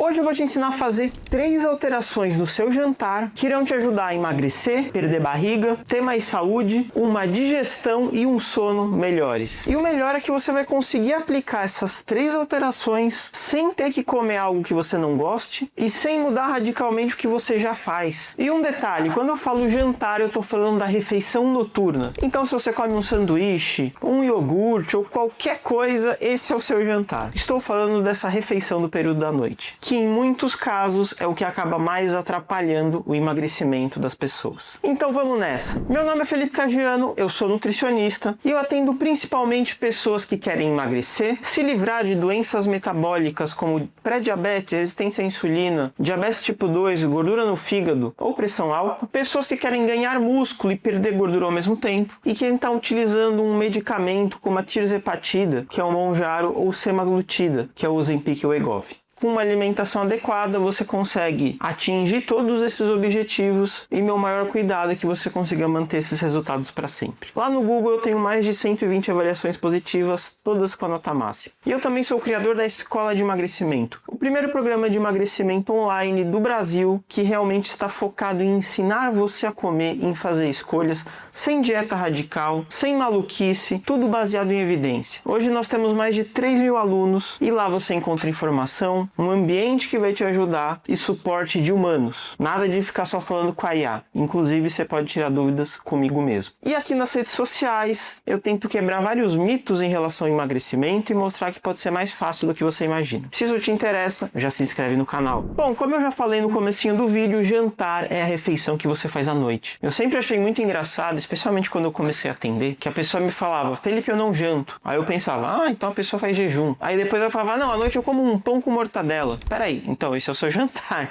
Hoje eu vou te ensinar a fazer 3 alterações no seu jantar que irão te ajudar a emagrecer, perder barriga, ter mais saúde, uma digestão e um sono melhores. E o melhor é que você vai conseguir aplicar essas 3 alterações sem ter que comer algo que você não goste e sem mudar radicalmente o que você já faz. E um detalhe, quando eu falo jantar eu estou falando da refeição noturna. Então se você come um sanduíche, um iogurte ou qualquer coisa, esse é o seu jantar. Estou falando dessa refeição do período da noite, que em muitos casos é o que acaba mais atrapalhando o emagrecimento das pessoas. Então vamos nessa. Meu nome é Felipe Cagiano, eu sou nutricionista e eu atendo principalmente pessoas que querem emagrecer, se livrar de doenças metabólicas como pré-diabetes, resistência à insulina, diabetes tipo 2, gordura no fígado ou pressão alta, pessoas que querem ganhar músculo e perder gordura ao mesmo tempo e quem está utilizando um medicamento como a tirzepatida, que é o Mounjaro, ou semaglutida, que é o Ozempic ou Wegovy. Com uma alimentação adequada, você consegue atingir todos esses objetivos e meu maior cuidado é que você consiga manter esses resultados para sempre. Lá no Google eu tenho mais de 120 avaliações positivas, todas com a nota máxima. E eu também sou o criador da Escola de Emagrecimento, o primeiro programa de emagrecimento online do Brasil que realmente está focado em ensinar você a comer e em fazer escolhas sem dieta radical, sem maluquice, tudo baseado em evidência. Hoje nós temos mais de 3.000 alunos e lá você encontra informação, um ambiente que vai te ajudar e suporte de humanos. Nada de ficar só falando com a IA. Inclusive, você pode tirar dúvidas comigo mesmo. E aqui nas redes sociais, eu tento quebrar vários mitos em relação ao emagrecimento e mostrar que pode ser mais fácil do que você imagina. Se isso te interessa, já se inscreve no canal. Bom, como eu já falei no comecinho do vídeo, jantar é a refeição que você faz à noite. Eu sempre achei muito engraçado, especialmente quando eu comecei a atender, que a pessoa me falava, Felipe, eu não janto. Aí eu pensava, então a pessoa faz jejum. Aí depois eu falava, não, à noite eu como um pão com mortadela. Peraí, então esse é o seu jantar.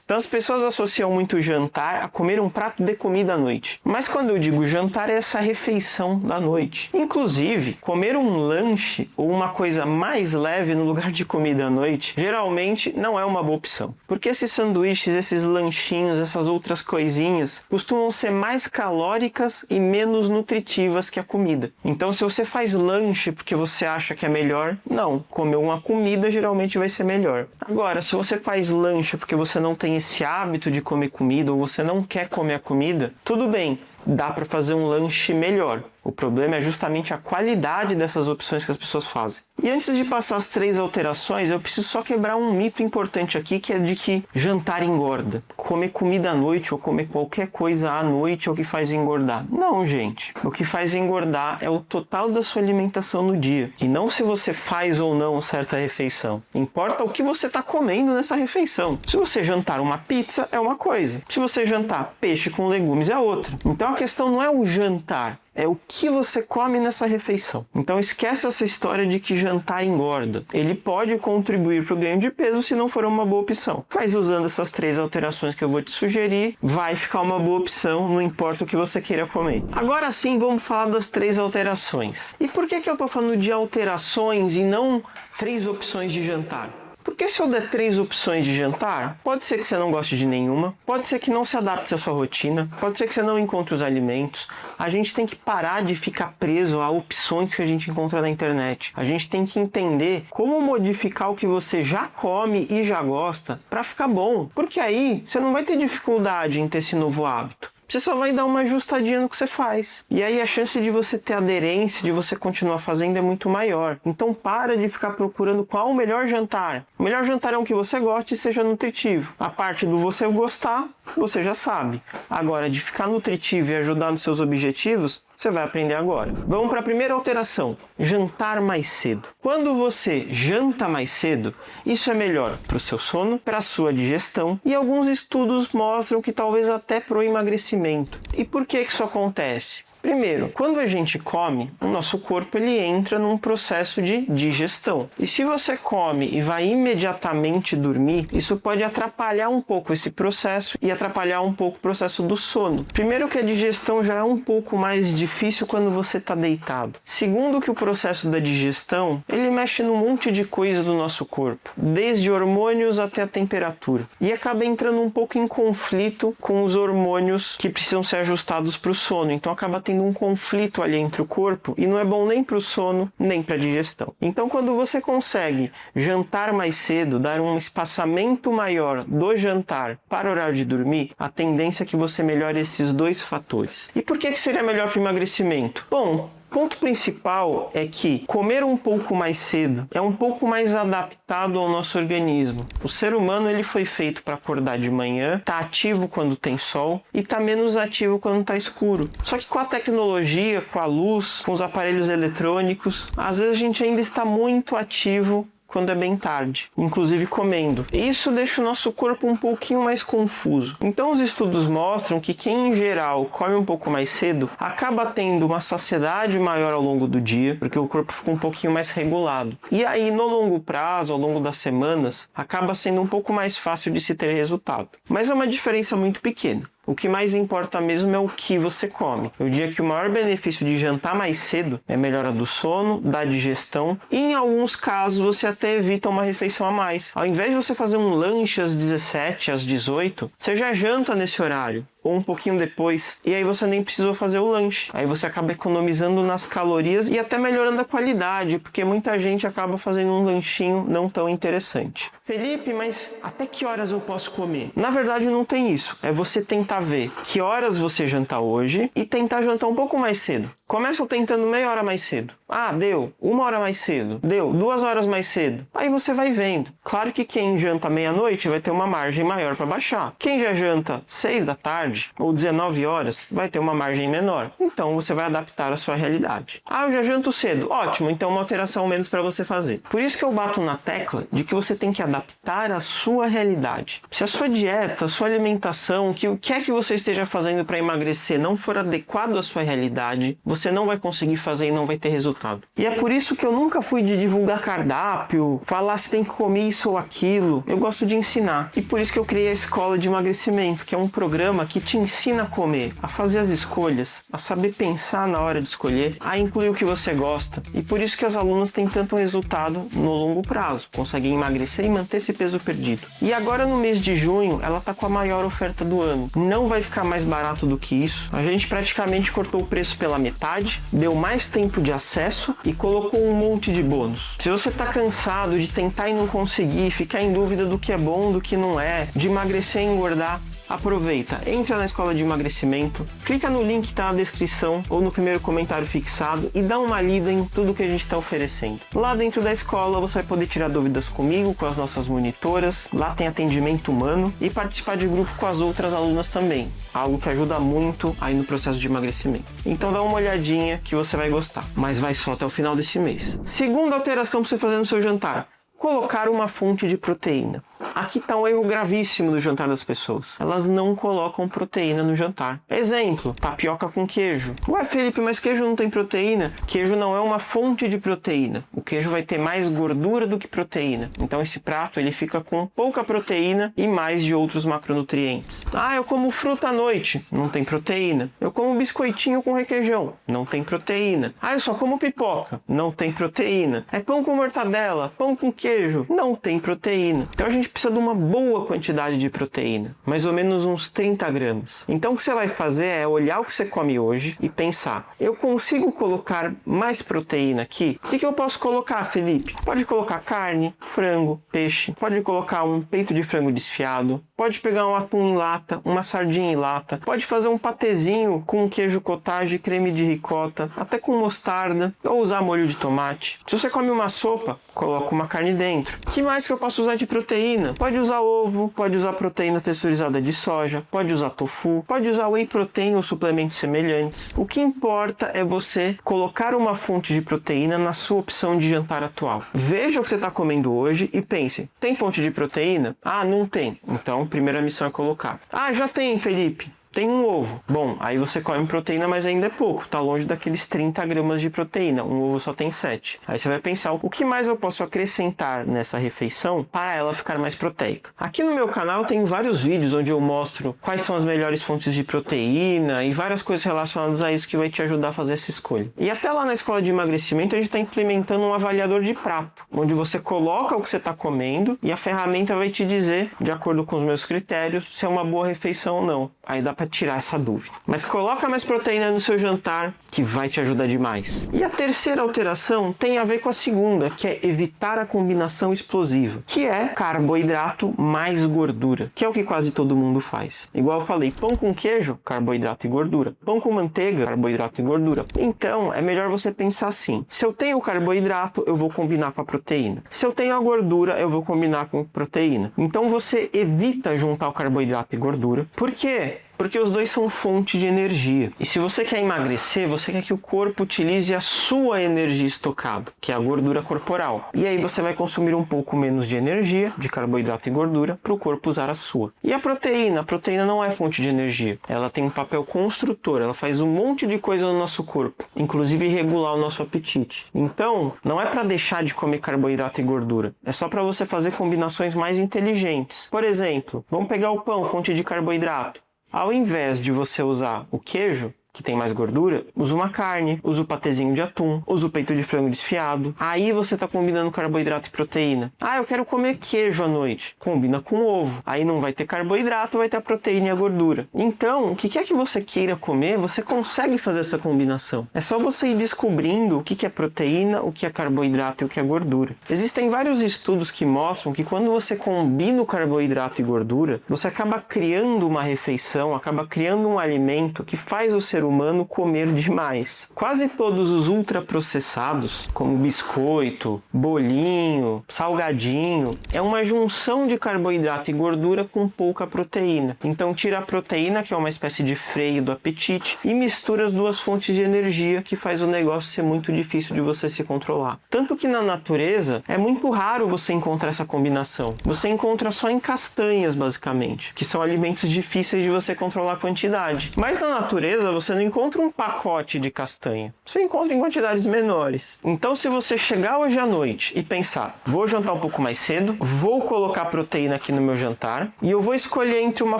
Então as pessoas associam muito jantar a comer um prato de comida à noite. Mas quando eu digo jantar é essa refeição da noite. Inclusive, comer um lanche ou uma coisa mais leve no lugar de comida à noite, geralmente não é uma boa opção. Porque esses sanduíches, esses lanchinhos, essas outras coisinhas, costumam ser mais calóricas e menos nutritivas que a comida. Então se você faz lanche porque você acha que é melhor, não. Comer uma comida geralmente vai ser melhor. Agora, se você faz lanche porque você não tem esse hábito de comer comida ou você não quer comer a comida, tudo bem, dá para fazer um lanche melhor. O problema é justamente a qualidade dessas opções que as pessoas fazem. E antes de passar as 3 alterações, eu preciso só quebrar um mito importante aqui, que é de que jantar engorda. Comer comida à noite ou comer qualquer coisa à noite é o que faz engordar. Não, gente. O que faz engordar é o total da sua alimentação no dia. E não se você faz ou não certa refeição. Importa o que você está comendo nessa refeição. Se você jantar uma pizza, é uma coisa. Se você jantar peixe com legumes, é outra. Então a questão não é o jantar. É o que você come nessa refeição. Então esquece essa história de que jantar engorda. Ele pode contribuir para o ganho de peso se não for uma boa opção. Mas usando essas 3 alterações que eu vou te sugerir, vai ficar uma boa opção, não importa o que você queira comer. Agora sim, vamos falar das 3 alterações. E por que eu estou falando de alterações e não 3 opções de jantar? Porque se eu der 3 opções de jantar, pode ser que você não goste de nenhuma, pode ser que não se adapte à sua rotina, pode ser que você não encontre os alimentos. A gente tem que parar de ficar preso a opções que a gente encontra na internet. A gente tem que entender como modificar o que você já come e já gosta para ficar bom. Porque aí você não vai ter dificuldade em ter esse novo hábito. Você só vai dar uma ajustadinha no que você faz. E aí a chance de você ter aderência, de você continuar fazendo é muito maior. Então para de ficar procurando qual o melhor jantar. O melhor jantar é um que você goste e seja nutritivo. A parte do você gostar, você já sabe. Agora, de ficar nutritivo e ajudar nos seus objetivos, você vai aprender agora. Vamos para a primeira alteração, jantar mais cedo. Quando você janta mais cedo, isso é melhor para o seu sono, para a sua digestão e alguns estudos mostram que talvez até para o emagrecimento. E por que isso acontece? Primeiro, quando a gente come, o nosso corpo ele entra num processo de digestão. E se você come e vai imediatamente dormir, isso pode atrapalhar um pouco esse processo e atrapalhar um pouco o processo do sono. Primeiro que a digestão já é um pouco mais difícil quando você está deitado. Segundo que o processo da digestão, ele mexe num monte de coisa do nosso corpo, desde hormônios até a temperatura. E acaba entrando um pouco em conflito com os hormônios que precisam ser ajustados para o sono. Então acaba tendo tendo um conflito ali entre o corpo e não é bom nem para o sono, nem para a digestão. Então, quando você consegue jantar mais cedo, dar um espaçamento maior do jantar para o horário de dormir, a tendência é que você melhore esses dois fatores. E por que seria melhor para o emagrecimento? Bom, ponto principal é que comer um pouco mais cedo é um pouco mais adaptado ao nosso organismo. O ser humano ele foi feito para acordar de manhã, tá ativo quando tem sol e tá menos ativo quando tá escuro. Só que com a tecnologia, com a luz, com os aparelhos eletrônicos, às vezes a gente ainda está muito ativo quando é bem tarde, inclusive comendo. Isso deixa o nosso corpo um pouquinho mais confuso. Então os estudos mostram que quem em geral come um pouco mais cedo acaba tendo uma saciedade maior ao longo do dia, porque o corpo fica um pouquinho mais regulado. E aí no longo prazo, ao longo das semanas, acaba sendo um pouco mais fácil de se ter resultado. Mas é uma diferença muito pequena. O que mais importa mesmo é o que você come. Eu diria que o maior benefício de jantar mais cedo é a melhora do sono, da digestão e em alguns casos você até evita uma refeição a mais. Ao invés de você fazer um lanche às 17, às 18, você já janta nesse horário ou um pouquinho depois, e aí você nem precisou fazer o lanche. Aí você acaba economizando nas calorias e até melhorando a qualidade, porque muita gente acaba fazendo um lanchinho não tão interessante. Felipe, mas até que horas eu posso comer? Na verdade não tem isso, é você tentar ver que horas você jantar hoje e tentar jantar um pouco mais cedo. Começa tentando meia hora mais cedo. Ah, deu 1 hora mais cedo. Deu 2 horas mais cedo. Aí você vai vendo. Claro que quem janta meia-noite vai ter uma margem maior para baixar. Quem já janta 6 da tarde ou 19 horas vai ter uma margem menor. Então você vai adaptar a sua realidade. Ah, eu já janto cedo. Ótimo, então uma alteração menos para você fazer. Por isso que eu bato na tecla de que você tem que adaptar a sua realidade. Se a sua dieta, a sua alimentação, o que é que você esteja fazendo para emagrecer não for adequado à sua realidade, você não vai conseguir fazer e não vai ter resultado. E é por isso que eu nunca fui de divulgar cardápio, falar se tem que comer isso ou aquilo. Eu gosto de ensinar. E por isso que eu criei a Escola de Emagrecimento, que é um programa que te ensina a comer, a fazer as escolhas, a saber pensar na hora de escolher, a incluir o que você gosta. E por isso que os alunos têm tanto resultado no longo prazo, conseguem emagrecer e manter esse peso perdido. E agora no mês de junho, ela tá com a maior oferta do ano. Não vai ficar mais barato do que isso. A gente praticamente cortou o preço pela metade, deu mais tempo de acesso e colocou um monte de bônus. Se você tá cansado de tentar e não conseguir, ficar em dúvida do que é bom, do que não é, de emagrecer e engordar, aproveita, entra na Escola de Emagrecimento, clica no link que está na descrição ou no primeiro comentário fixado e dá uma lida em tudo que a gente está oferecendo. Lá dentro da escola você vai poder tirar dúvidas comigo, com as nossas monitoras, lá tem atendimento humano e participar de grupo com as outras alunas também, algo que ajuda muito aí no processo de emagrecimento. Então dá uma olhadinha que você vai gostar, mas vai só até o final desse mês. Segunda alteração para você fazer no seu jantar: colocar uma fonte de proteína. Aqui está um erro gravíssimo do jantar das pessoas. Elas não colocam proteína no jantar. Exemplo, tapioca com queijo. Ué, Felipe, mas queijo não tem proteína? Queijo não é uma fonte de proteína. O queijo vai ter mais gordura do que proteína. Então esse prato ele fica com pouca proteína e mais de outros macronutrientes. Ah, eu como fruta à noite. Não tem proteína. Eu como biscoitinho com requeijão. Não tem proteína. Ah, eu só como pipoca. Não tem proteína. É pão com mortadela, pão com queijo. Não tem proteína. Então a gente precisa de uma boa quantidade de proteína, mais ou menos uns 30 gramas. Então o que você vai fazer é olhar o que você come hoje e pensar: eu consigo colocar mais proteína aqui? O que eu posso colocar, Felipe? Pode colocar carne, frango, peixe, pode colocar um peito de frango desfiado, pode pegar um atum em lata, uma sardinha em lata, pode fazer um patezinho com queijo cottage, creme de ricota, até com mostarda, ou usar molho de tomate. Se você come uma sopa, coloca uma carne dentro. O que mais que eu posso usar de proteína? Pode usar ovo, pode usar proteína texturizada de soja, pode usar tofu, pode usar whey protein ou suplementos semelhantes. O que importa é você colocar uma fonte de proteína na sua opção de jantar atual. Veja o que você está comendo hoje e pense: tem fonte de proteína? Ah, não tem. Então, primeira missão é colocar. Ah, já tem, Felipe. Tem um ovo. Bom, aí você come proteína, mas ainda é pouco. Tá longe daqueles 30 gramas de proteína. Um ovo só tem 7. Aí você vai pensar: o que mais eu posso acrescentar nessa refeição para ela ficar mais proteica? Aqui no meu canal tem vários vídeos onde eu mostro quais são as melhores fontes de proteína e várias coisas relacionadas a isso que vai te ajudar a fazer essa escolha. E até lá na Escola de Emagrecimento a gente está implementando um avaliador de prato, onde você coloca o que você está comendo e a ferramenta vai te dizer, de acordo com os meus critérios, se é uma boa refeição ou não. Aí dá para tirar essa dúvida. Mas coloca mais proteína no seu jantar que vai te ajudar demais. E a terceira alteração tem a ver com a segunda, que é evitar a combinação explosiva, que é carboidrato mais gordura, que é o que quase todo mundo faz. Igual eu falei, pão com queijo, carboidrato e gordura. Pão com manteiga, carboidrato e gordura. Então, é melhor você pensar assim: se eu tenho carboidrato, eu vou combinar com a proteína. Se eu tenho a gordura, eu vou combinar com proteína. Então, você evita juntar o carboidrato e gordura. Por quê? Porque os dois são fonte de energia. E se você quer emagrecer, você quer que o corpo utilize a sua energia estocada, que é a gordura corporal. E aí você vai consumir um pouco menos de energia, de carboidrato e gordura, para o corpo usar a sua. E a proteína? A proteína não é fonte de energia. Ela tem um papel construtor, ela faz um monte de coisa no nosso corpo, inclusive regular o nosso apetite. Então, não é para deixar de comer carboidrato e gordura, é só para você fazer combinações mais inteligentes. Por exemplo, vamos pegar o pão, fonte de carboidrato. Ao invés de você usar o queijo, que tem mais gordura, usa uma carne, usa o patezinho de atum, usa o peito de frango desfiado. Aí você está combinando carboidrato e proteína. Ah, eu quero comer queijo à noite. Combina com ovo. Aí não vai ter carboidrato, vai ter a proteína e a gordura. Então, o que quer que você queira comer, você consegue fazer essa combinação. É só você ir descobrindo o que é proteína, o que é carboidrato e o que é gordura. Existem vários estudos que mostram que quando você combina o carboidrato e gordura, você acaba criando uma refeição, acaba criando um alimento que faz o ser humano comer demais. Quase todos os ultraprocessados, como biscoito, bolinho, salgadinho, é uma junção de carboidrato e gordura com pouca proteína. Então tira a proteína, que é uma espécie de freio do apetite, e mistura as duas fontes de energia, que faz o negócio ser muito difícil de você se controlar. Tanto que na natureza é muito raro você encontrar essa combinação. Você encontra só em castanhas, basicamente, que são alimentos difíceis de você controlar a quantidade. Mas na natureza você não encontra um pacote de castanha. Você encontra em quantidades menores. Então, se você chegar hoje à noite e pensar, vou jantar um pouco mais cedo, vou colocar proteína aqui no meu jantar e eu vou escolher entre uma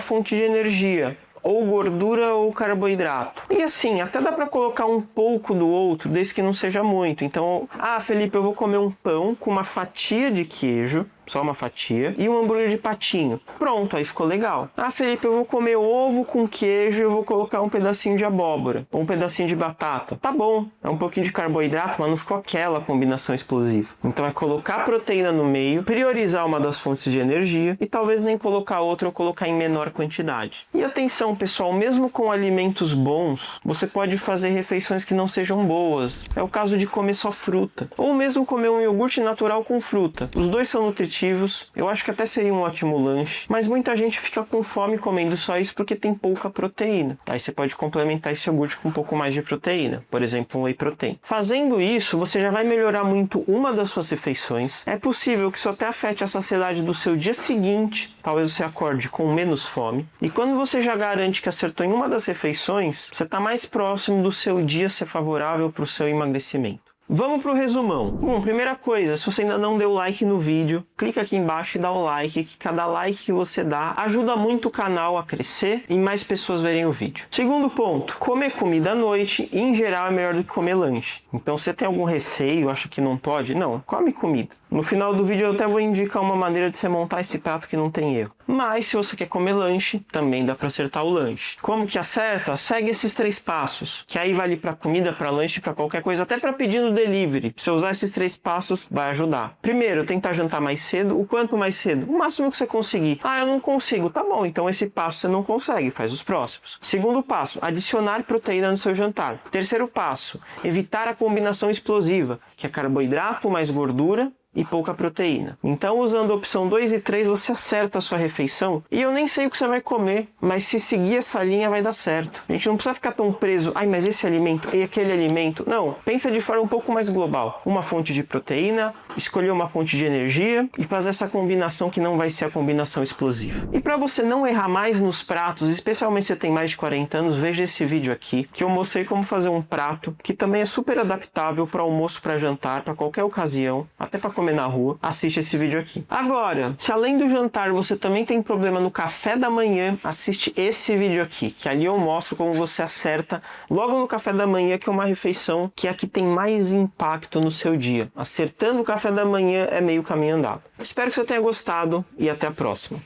fonte de energia, ou gordura ou carboidrato. E assim, até dá para colocar um pouco do outro, desde que não seja muito. Então, Felipe, eu vou comer um pão com uma fatia de queijo, só uma fatia, e um hambúrguer de patinho. Pronto, aí ficou legal. Felipe, eu vou comer ovo com queijo e eu vou colocar um pedacinho de abóbora, ou um pedacinho de batata. Tá bom, é um pouquinho de carboidrato, mas não ficou aquela combinação explosiva. Então é colocar proteína no meio, priorizar uma das fontes de energia e talvez nem colocar outra ou colocar em menor quantidade. E atenção, pessoal, mesmo com alimentos bons, você pode fazer refeições que não sejam boas. É o caso de comer só fruta, ou mesmo comer um iogurte natural com fruta. Os dois são nutritivos. Eu acho que até seria um ótimo lanche, mas muita gente fica com fome comendo só isso porque tem pouca proteína. Aí você pode complementar esse iogurte com um pouco mais de proteína, por exemplo, um whey protein. Fazendo isso, você já vai melhorar muito uma das suas refeições. É possível que isso até afete a saciedade do seu dia seguinte, talvez você acorde com menos fome. E quando você já garante que acertou em uma das refeições, você está mais próximo do seu dia ser favorável para o seu emagrecimento. Vamos pro resumão. Bom, primeira coisa, se você ainda não deu like no vídeo, clica aqui embaixo e dá o like, que cada like que você dá ajuda muito o canal a crescer e mais pessoas verem o vídeo. Segundo ponto, comer comida à noite, em geral, é melhor do que comer lanche. Então, se você tem algum receio, acha que não pode, não, come comida. No final do vídeo eu até vou indicar uma maneira de você montar esse prato que não tem erro. Mas se você quer comer lanche, também dá para acertar o lanche. Como que acerta? Segue esses 3 passos, que aí vale para comida, para lanche, para qualquer coisa, até para pedir no delivery. Se você usar esses 3 passos, vai ajudar. Primeiro, tentar jantar mais cedo. O quanto mais cedo? O máximo que você conseguir. Eu não consigo. Tá bom, então esse passo você não consegue, faz os próximos. Segundo passo, adicionar proteína no seu jantar. Terceiro passo, evitar a combinação explosiva, que é carboidrato mais gordura e pouca proteína. Então, usando a opção 2 e 3, você acerta a sua refeição. E eu nem sei o que você vai comer, mas se seguir essa linha vai dar certo. A gente não precisa ficar tão preso, mas esse alimento e aquele alimento. Não, pensa de forma um pouco mais global. Uma fonte de proteína, escolher uma fonte de energia e fazer essa combinação que não vai ser a combinação explosiva. E para você não errar mais nos pratos, especialmente se você tem mais de 40 anos, veja esse vídeo aqui, que eu mostrei como fazer um prato que também é super adaptável para almoço, para jantar, para qualquer ocasião, até para comer na rua. Assiste esse vídeo aqui. Agora, se além do jantar você também tem problema no café da manhã, assiste esse vídeo aqui, que ali eu mostro como você acerta logo no café da manhã, que é uma refeição que é a que tem mais impacto no seu dia. Acertando o café da manhã é meio caminho andado. Espero que você tenha gostado e até a próxima.